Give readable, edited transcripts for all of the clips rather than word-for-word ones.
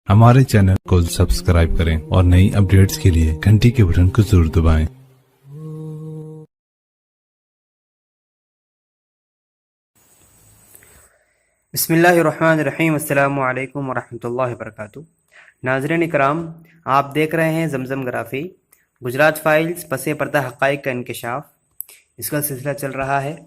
हमारे चैनल को सब्सक्राइब करें और नई अपडेट्स के लिए घंटी के बटन को जरूर दबाएं। बिस्मिल्लाहिर्रहमानिर्रहीम, अस्सलामु अलैकुम वरहमतुल्लाहि वबरकातुहू। नाज़रीन इकराम, आप देख रहे हैं जमजम ग्राफी। गुजरात फाइल्स पसे पर्दा हक़ाइक़ का इंकशाफ, इसका सिलसिला चल रहा है।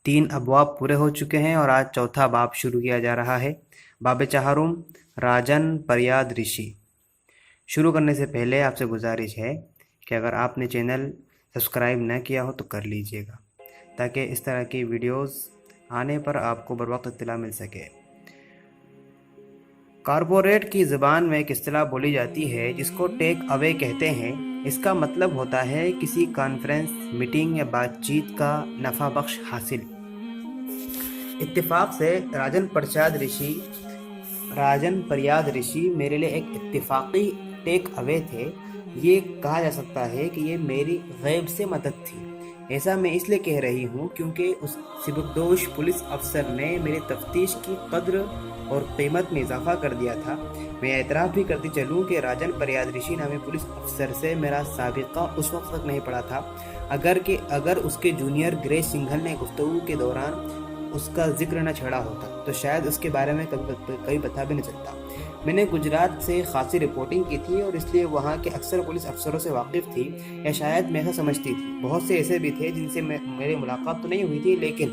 3 अबवाब पूरे हो चुके हैं और आज चौथा बाब शुरू किया जा रहा है। बाब चहारुम, राजन परयाद ऋषि। शुरू करने से पहले आपसे गुजारिश है कि अगर आपने चैनल सब्सक्राइब न किया हो तो कर लीजिएगा, ताकि इस तरह की वीडियोस आने पर आपको बर वक्त इत्तला मिल सके। कॉरपोरेट की ज़बान में एक इस्तिलाह बोली जाती है जिसको टेक अवे कहते हैं। इसका मतलब होता है किसी कॉन्फ्रेंस, मीटिंग या बातचीत का नफ़ा बख्श हासिल। इत्तिफाक से राजन परयाद ऋषि मेरे लिए एक इत्तिफाकी टेक अवे थे। ये कहा जा सकता है कि ये मेरी गैब से मदद थी। ऐसा मैं इसलिए कह रही हूँ क्योंकि उस सिबकदोश पुलिस अफसर ने मेरी तफ्तीश की कद्र और कीमत में इजाफा कर दिया था। मैं एतराफ़ भी करती चलूँ कि राजन परयाद ऋषि नामी पुलिस अफसर से मेरा साबिका उस वक्त तक नहीं पड़ा था अगर उसके जूनियर ग्रेस सिंघल ने गुफ्तगू के दौरान उसका जिक्र न छेड़ा होता तो शायद उसके बारे में कभी पता भी न चलता। मैंने गुजरात से खासी रिपोर्टिंग की थी और इसलिए वहाँ के अक्सर पुलिस अफसरों से वाकिफ़ थी, या शायद मैं ऐसा समझती थी। बहुत से ऐसे भी थे जिनसे मेरी मुलाकात तो नहीं हुई थी, लेकिन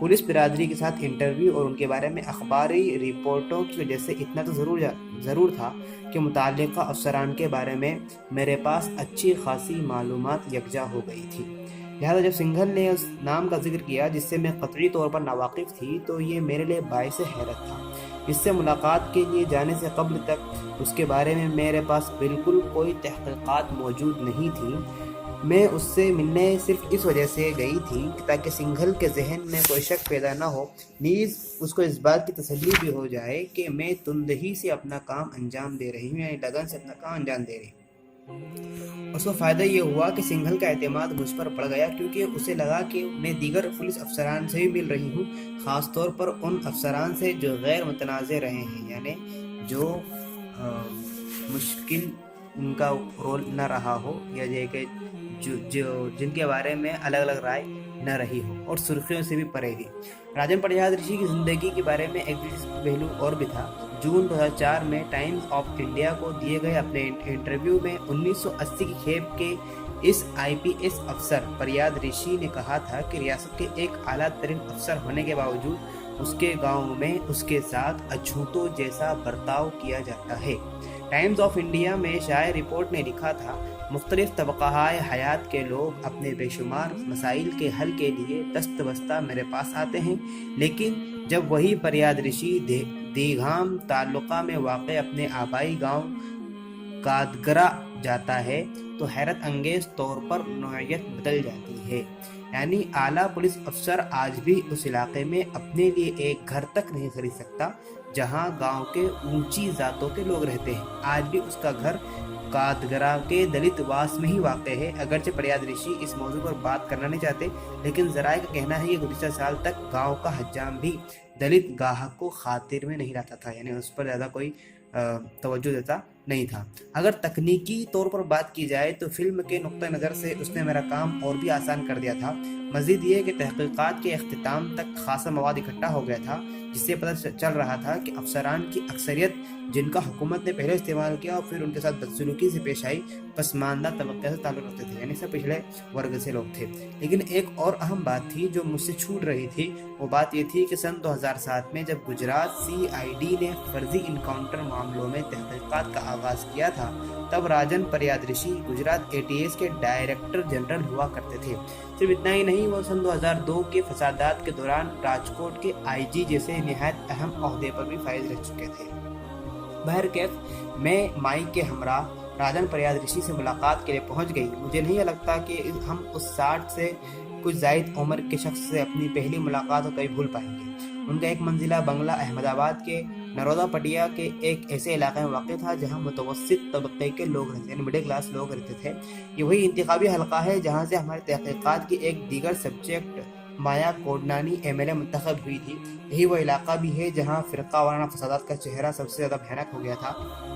पुलिस बिरादरी के साथ इंटरव्यू और उनके बारे में अखबारी रिपोर्टों की वजह से इतना तो ज़रूर था कि मुताल्लिक़ा अफसरान के बारे में मेरे पास अच्छी खासी मालूमात यकजा हो गई थी। लिहाजा जब सिंघल ने उस नाम का जिक्र किया जिससे मैं क़तई तौर पर नावाकिफ़ थी, तो ये मेरे लिए बाइस हैरत था। इससे मुलाकात के लिए जाने से कबल तक उसके बारे में मेरे पास बिल्कुल कोई तहक़ीक़ात मौजूद नहीं थी। मैं उससे मिलने सिर्फ इस वजह से गई थी ताकि सिंघल के जहन में कोई शक पैदा ना हो, नीज़ उसको इस बात की तसल्ली भी हो जाए कि मैं तुंदही से अपना काम अंजाम दे रही हूँ, यानी लगन से अपना काम अंजाम दे रही हूँ। उसको फ़ायदा ये हुआ कि सिंघल का एतमाद मुझ पर पड़ गया, क्योंकि उसे लगा कि मैं दीगर पुलिस अफसरान से भी मिल रही हूँ, ख़ास तौर पर उन अफसरान से जो गैर मुतनाज़े रहे हैं, यानी जो मुश्किल उनका रोल न रहा हो, या जो जिनके बारे में अलग अलग राय न रही हो और सुर्खियों से भी परे थी। राजन परयाद ऋषि की ज़िंदगी के बारे में एक दिलचस्प पहलू और भी था। जून 2004 में टाइम्स ऑफ इंडिया को दिए गए अपने इंटरव्यू में 1980 की खेप के इस IPS अफसर परयाद ऋषि ने कहा था कि रियासत के एक आला तरीन अफसर होने के बावजूद उसके गांव में उसके साथ अछूतों जैसा बर्ताव किया जाता है। टाइम्स ऑफ इंडिया में शायर रिपोर्ट ने लिखा था, मुख्तलिफ तबक़ाए हयात के लोग अपने बेशुमार मसाइल के हल के लिए दस्त बस्ता मेरे पास आते हैं, लेकिन जब वही परयाद ऋषि देगाम ताल्लुक़ा में वाक़ अपने आबाई गांव कादगरा जाता है तो हैरत अंगेज़ तौर पर नौइयत बदल जाती है। यानी आला पुलिस अफसर आज भी उस इलाके में अपने लिए एक घर तक नहीं खरीद सकता जहां गांव के ऊंची जातों के लोग रहते हैं। आज भी उसका घर कादगरा के दलित वास में ही वाक़ है। अगरचे परयाद ऋषि इस मौजू पर बात करना नहीं चाहते, लेकिन ज़राए का कहना है कि गुज़िश्ता साल तक गांव का हज्जाम भी दलित गाहक को खातिर में नहीं लाता था, यानी उस पर ज़्यादा कोई तवज्जो देता नहीं था। अगर तकनीकी तौर पर बात की जाए तो फिल्म के नुक्ता नज़र से उसने मेरा काम और भी आसान कर दिया था। मज़ीद ये कि तहक़ीक़ात के अख्तिताम तक खासा मवाद इकट्ठा हो गया था, जिससे पता चल रहा था कि अफसरान की अक्सरियत जिनका हुकूमत ने पहले इस्तेमाल किया और फिर उनके साथ बदसलूकी से पेश आई, पसमानदा तबक़े से ताल्लुक़ रखते थे, यानी सब पिछड़े वर्ग से लोग थे। लेकिन एक और अहम बात थी जो मुझसे छूट रही थी। वो बात ये थी कि सन 2007 में जब गुजरात CID ने फर्जी इनकाउंटर मामलों में तहक़ीक़ात का आगाज़ किया था, तब राजन परयाद ऋषि गुजरात ATS के डायरेक्टर जनरल हुआ करते थे। सिर्फ इतना ही नहीं, वो सन 2002 के फसादात के दौरान राजकोट के IG जैसे निहायत अहम ओहदे पर भी फाइज रह चुके थे। बहरकैफ मैं माइक के हमरा राजन परयाद ऋषि से मुलाकात के लिए पहुंच गई। मुझे नहीं लगता कि हम उस 60 से कुछ ज़ायद उम्र के शख्स से अपनी पहली मुलाकात को कभी भूल पाएंगे। उनका एक मंजिला बंगला अहमदाबाद के नरोदा पटिया के एक ऐसे इलाके में वाक़ था जहां मुतवस्सित तबक़े के लोग रहते हैं, मिडिल क्लास लोग रहते थे। ये वही इंतखाबी हल्का है जहां से हमारे तहक़ीक़ात की एक दीगर सब्जेक्ट माया कोडनानी MLA मुंतखब हुई थी। यही वो इलाका भी है जहां फ़िरका वाराना फसादात का चेहरा सबसे ज़्यादा भयानक हो गया था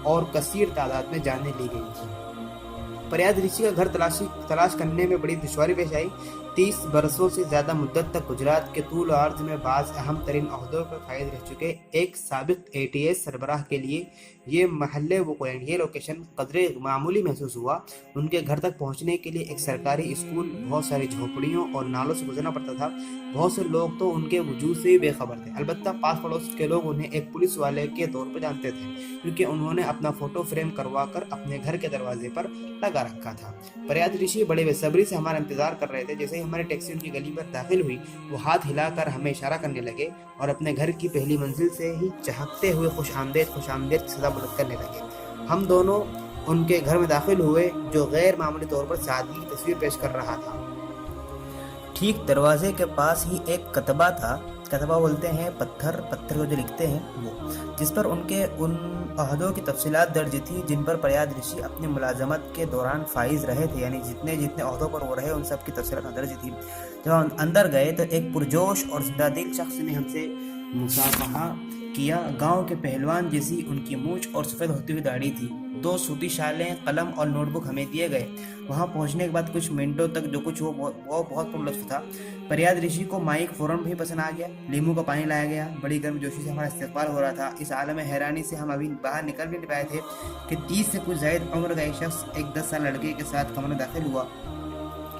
और कसीर तादाद में जानें ली गई थी। फरियाद ऋषि का घर तलाश करने में बड़ी दुश्वारी पेश आई। 30 बरसों से ज़्यादा मुद्दत तक गुजरात के तूल और अर्ज में बाज़ अहम तरीन अहदों पर फायद रह चुके एक साबिक ATS सरबराह के लिए ये महल्ले ये लोकेशन कदरे मामूली महसूस हुआ। उनके घर तक पहुंचने के लिए एक सरकारी स्कूल, बहुत सारी झोपड़ियों और नालों से गुजरना पड़ता था। बहुत से लोग तो उनके वजूद से ही बेखबर थे। अलबत्ता पास पड़ोस के लोग उन्हें एक पुलिस वाले के तौर पर जानते थे, क्योंकि उन्होंने अपना फ़ोटो फ्रेम करवा कर अपने घर के दरवाजे पर लगा रखा था। फरियाद ऋषि बड़े बेसब्री से हमारा इंतज़ार कर रहे थे। जैसे ही हमारी टैक्सी उनकी गली पर दाखिल हुई, वो हाथ हिलाकर हमें इशारा करने लगे और अपने घर की पहली मंजिल से ही चहकते हुए खुश आमदेद की सदा बुलंद करने लगे। हम दोनों उनके घर में दाखिल हुए, जो गैर मामूली तौर पर सादगी की तस्वीर पेश कर रहा था। ठीक दरवाजे के पास ही एक कतबा था। कतबा बोलते हैं पत्थर को जो लिखते हैं वो, जिस पर उनके उन अहदों की तफसीलात दर्ज थी जिन पर फरियाद ऋषि अपनी मुलाजमत के दौरान फाइज रहे थे। यानी जितने अहदों पर वो रहे उन सब की तफसीलात दर्ज थी। जब हम अंदर गए तो एक पुरजोश और जिंदादिल शख्स ने हमसे मुसाफहा किया। गांव के पहलवान जैसी उनकी मूंछ और सफ़ेद होती हुई दाढ़ी थी। 2 सूती शालें, कलम और नोटबुक हमें दिए गए। वहां पहुंचने के बाद कुछ मिनटों तक जो कुछ वो बहुत पुरलुत्फ था। फरियाद ऋषि को माइक फ़ौरन भी पसंद आ गया। नींबू का पानी लाया गया। बड़ी गर्मजोशी से हमारा इस्तकबाल हो रहा था। इस आलम हैरानी से हम अभी बाहर निकल भी नहीं पाए थे कि 30 से कुछ ज़ायद उम्र का एक शख्स एक 10 साल लड़के के साथ कमरे में दाखिल हुआ।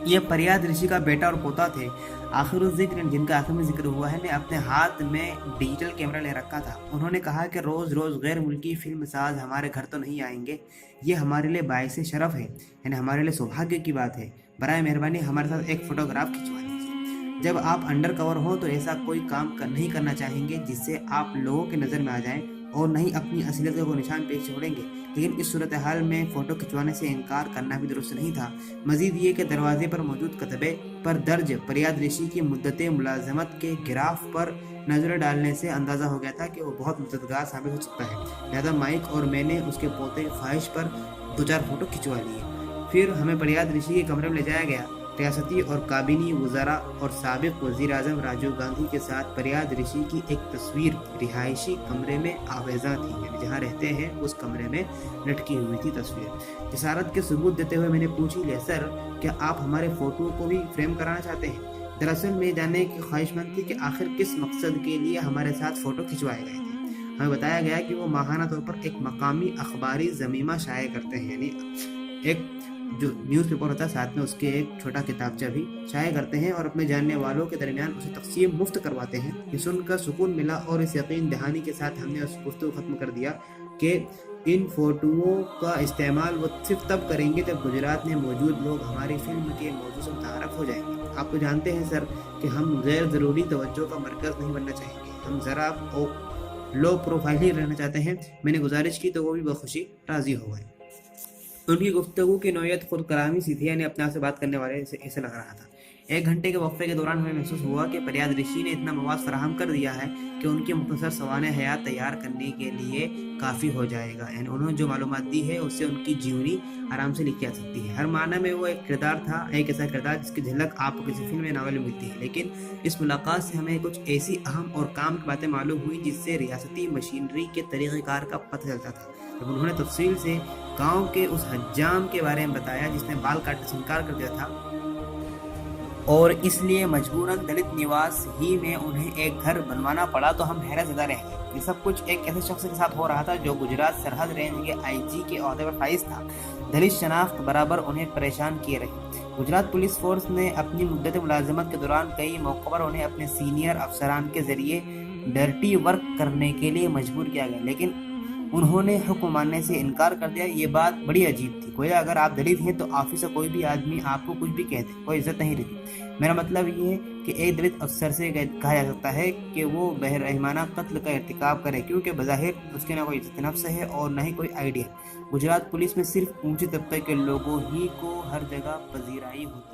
ये फरियाद ऋषि का बेटा और पोता थे। आखिर जिक्र जिनका आखिर में जिक्र हुआ है ने अपने हाथ में डिजिटल कैमरा ले रखा था। उन्होंने कहा कि रोज़ गैर मुल्की फिल्म साज हमारे घर तो नहीं आएंगे। ये हमारे लिए बाइसे शरफ है, यानी हमारे लिए सौभाग्य की बात है। बराए मेहरबानी हमारे साथ एक फ़ोटोग्राफ खिंचवा लीजिए। जब आप अंडर कवर हो तो ऐसा कोई काम नहीं करना चाहेंगे जिससे आप लोगों की नज़र में आ जाएं, और नहीं अपनी असलियत को निशान पेश छोड़ेंगे। लेकिन इस सूरत हाल में फ़ोटो खिंचवाने से इनकार करना भी दुरुस्त नहीं था। मजीद ये कि दरवाजे पर मौजूद कतबे पर दर्ज फरियाद ऋषि की मुद्दत मुलाजमत के गिराफ पर नज़र डालने से अंदाज़ा हो गया था कि वो बहुत मददगार साबित हो सकता है। लिहाजा माइक और मैंने उसके पोते ख्वाहिश पर 2-4 फ़ोटो खिंचवा लिए। फिर हमें फरियाद ऋषि के कमरे में ले जाया गया। रियासती और काबीनी वज़रा और साबिक़ वज़ीर आज़म राजीव गांधी के साथ फरियाद ऋषि की एक तस्वीर रिहायशी कमरे में आवेज़ा थी, यानी जहाँ रहते हैं उस कमरे में लटकी हुई थी तस्वीर। जिसारत के सबूत देते हुए मैंने पूछी, ले सर, क्या आप हमारे फ़ोटो को भी फ्रेम कराना चाहते हैं? दरअसल मैं जानने की ख्वाहिशमंद थी कि आखिर किस मकसद के लिए हमारे साथ फ़ोटो खिंचवाए गए थे। हमें बताया गया कि वो माहाना तौर पर एक मकामी अखबारी ज़मीमा शाये करते हैं, यानी एक जो न्यूज़पेपर होता है साथ में उसके एक छोटा किताबचा भी शाये करते हैं और अपने जानने वालों के दरमियान उसे तकसीम मुफ्त करवाते हैं। ये सुनकर सुकून मिला और इस यकीन दहानी के साथ हमने उस गुफ्तगू ख़त्म कर दिया कि इन फ़ोटोओं का इस्तेमाल वो सिर्फ तब करेंगे जब गुजरात में मौजूद लोग हमारी फिल्म के मौजू से मुतारफ़ हो जाएंगे। आप तो जानते हैं सर कि हम गैर ज़रूरी तवज्जो का मरकज़ नहीं बनना चाहेंगे। हम ज़रा लो प्रोफाइल ही रहना चाहते हैं। मैंने गुजारिश की तो वो भी बखुशी राज़ी हो गए। उनकी गुफ्तगू की नौयत खुद कलामी सी थी, यानी अपने आप से बात करने वाले ऐसे लग रहा था। 1 घंटे के वक्फे के दौरान हमें महसूस हुआ कि फरियाद ऋषि ने इतना मवाद फराहम कर दिया है कि उनकी मुख्तसर सवाने हयात तैयार करने के लिए काफ़ी हो जाएगा। यानी उन्होंने जो मालूमात दी है उससे उनकी जीवनी आराम से लिखी जा सकती है। हर माना में वो एक किरदार था, एक ऐसा किरदार जिसकी झलक आपको किसी फिल्म या नावल में मिलती है। लेकिन इस मुलाकात से हमें कुछ ऐसी अहम और काम की बातें मालूम हुई जिससे रियासती मशीनरी के तरीक़ेकार का पता चलता था। जब उन्होंने तफसील से गांव के उस हज्जाम के बारे में बताया जिसने बाल काटने से इनकार कर दिया था और इसलिए मजबूरन दलित निवास ही में उन्हें एक घर बनवाना पड़ा, तो हम हैरत ज़दा रह गए। ये सब कुछ एक ऐसे शख्स के साथ हो रहा था जो गुजरात सरहद रेंज के IG के ओहदे पर फाइज था। दलित शनाख्त बराबर उन्हें परेशान किए रही। गुजरात पुलिस फोर्स ने अपनी मुद्दत मुलाजमत के दौरान कई मौक़ों पर उन्हें अपने सीनियर अफसरान के ज़रिए डर्टी वर्क करने के लिए मजबूर किया गया, लेकिन उन्होंने हुक्म मानने से इनकार कर दिया। ये बात बड़ी अजीब थी। कोई अगर आप दलित हैं तो ऑफिस से कोई भी आदमी आपको कुछ भी कहते, कोई इज्जत नहीं रहती। मेरा मतलब ये है कि एक दलित अफसर से कहा जा सकता है कि वो बहरहमाना कत्ल का इर्तिकाब करे, क्योंकि बज़ाहिर उसके ना कोई इज्जत नफ्स है और न ही कोई आइडिया। गुजरात पुलिस में सिर्फ ऊंचे तबके के लोगों ही को हर जगह पजीराई होती